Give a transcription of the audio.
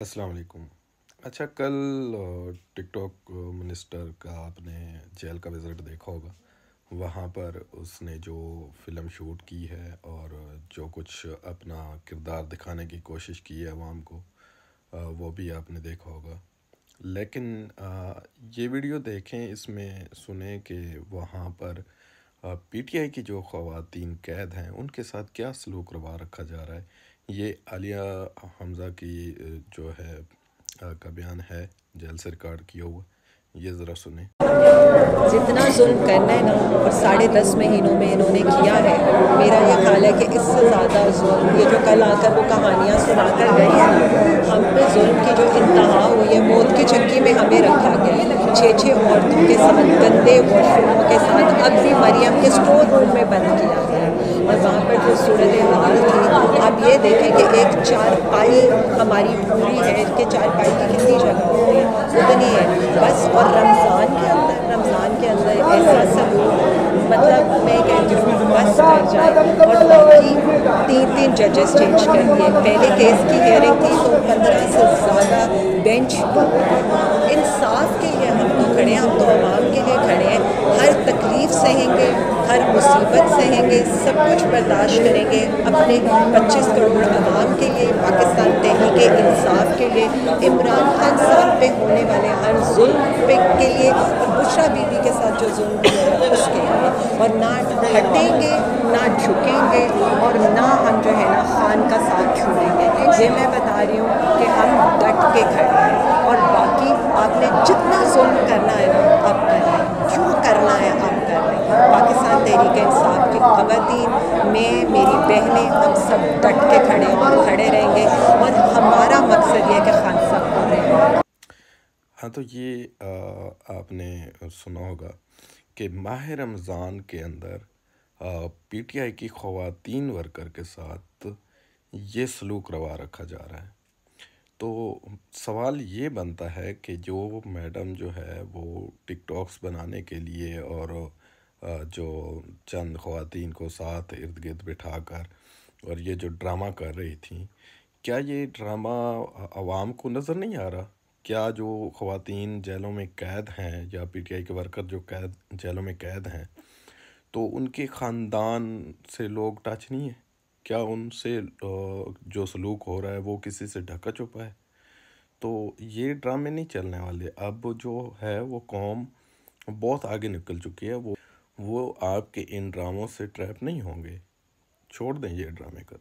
السلام علیکم۔ اچھا، کل ٹک ٹاک منسٹر کا آپ نے جیل کا وزٹ دیکھا ہوگا۔ وہاں پر اس نے جو فلم شوٹ کی ہے اور جو کچھ اپنا کردار دکھانے کی کوشش کی ہے عوام کو، وہ بھی آپ نے دیکھا ہوگا۔ لیکن یہ ویڈیو دیکھیں، اس میں سنیں کہ وہاں پر پی ٹی آئی کی جو خواتین قید ہیں ان کے ساتھ کیا سلوک روا رکھا جا رہا ہے۔ یہ عالیہ حمزہ کی جو ہے کا بیان ہے، جیل سے ریکارڈ کیا ہوا، یہ ذرا سنیں۔ جتنا ظلم کرنا ہے نا، اور 10.5 مہینوں میں انہوں نے کیا ہے، میرا یہ خیال ہے کہ اس سے زیادہ ظلم، یہ جو کل آ کر وہ کہانیاں سنا کر گئی ہیں نا، ہم پہ ظلم کی جو انتہا ہوئی ہے، موت کی چکی میں ہمیں رکھا گیا ہے 6 عورتوں کے ساتھ، گندے واش روموں کے ساتھ، اب بھی مریم کے اسٹور روم میں بند کیا گیا ہے۔ اور وہاں پر جو صورتحال تھی، آپ یہ دیکھیں کہ ایک چارپائی ہماری پوری ہے کہ چارپائی کی کتنی جگہ ہوتی ہے، اتنی ہے بس۔ اور رمضان کے اندر ایسا سلوک، مطلب میں کہتی ہوں بس کر جائے۔ اور باقی 3 ججز چینج کر دیے۔ پہلے کیس کی ہیئرنگ تھی تو 15 سے زیادہ بینچ انصاف کے لیے ہم تو کھڑے ہیں، ہم تو عوام کے لیے کھڑے ہیں۔ ہر تکلیف سہیں گے، ہر مصیبت سہیں گے، سب کچھ برداشت کریں گے اپنے 25 کروڑ عوام کے لیے، پاکستان تحریک انصاف کے لیے، عمران خان صاحب پہ ہونے والے ہر ظلم کے لیے، اور بشریٰ بی بی کے ساتھ جو ظلم کیا ہے اس کے لیے۔ اور نہ ہٹیں گے، نہ جھکیں گے، اور نہ ہم جو ہے نا خان کا ساتھ چھوڑیں گے۔ یہ میں بتا رہی ہوں کہ ہم ڈٹ کے کھڑے ہیں۔ اور باقی آپ نے جتنا ظلم کرنا ہے نا آپ کر لیں، جو کرنا ہے آپ کر لیں۔ پاکستان تحریک انصاف کی خواتین، میں، میری بہنیں، ہم سب ڈٹ کے کھڑے ہیں اور کھڑے رہیں گے، اور ہمارا مقصد یہ ہے کہ خان صاحب کو رہیں۔ ہاں، تو یہ آپ نے سنا ہوگا کہ ماہ رمضان کے اندر پی ٹی آئی کی خواتین ورکر کے ساتھ یہ سلوک روا رکھا جا رہا ہے۔ تو سوال یہ بنتا ہے کہ جو میڈم جو ہے وہ ٹک ٹاکس بنانے کے لیے اور جو چند خواتین کو ساتھ ارد گرد بٹھا کر اور یہ جو ڈرامہ کر رہی تھیں، کیا یہ ڈرامہ عوام کو نظر نہیں آ رہا؟ کیا جو خواتین جیلوں میں قید ہیں یا پی ٹی آئی کے ورکر جو جیلوں میں قید ہیں، تو ان کے خاندان سے لوگ ٹچ نہیں ہیں؟ کیا ان سے جو سلوک ہو رہا ہے وہ کسی سے ڈھکا چھپا ہے؟ تو یہ ڈرامے نہیں چلنے والے۔ اب جو ہے وہ قوم بہت آگے نکل چکی ہے، وہ آپ کے ان ڈراموں سے ٹریپ نہیں ہوں گے۔ چھوڑ دیں یہ ڈرامے کر۔